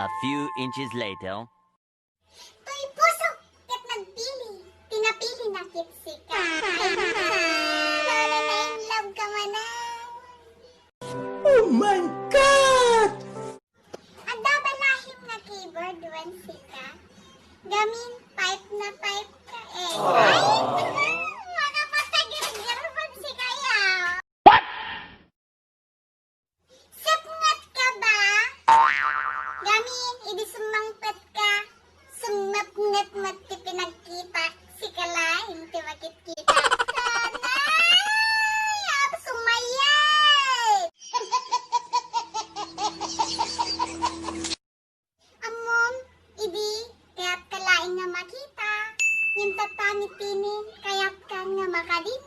A few inches later. To'y puso kat nagpili. Pinapili na kit sika. Ay, lalo na in love ka Manang. Oh my God! Ang dabalahim na keyboard wan sika. Gamin pipe na pipe ka eh. Ay, makapatagir-gir wan sika yaw. Sapngat ka ba? Gamin, idi sumangpet ka. Sumapnat-mat ti pinagkita. Sikalahin ti makit-kita. Sanay! Ap sumayay! Amom, idi, kaya't kalain nga makita. Yung tatanipinin, kaya't ka nga makadin.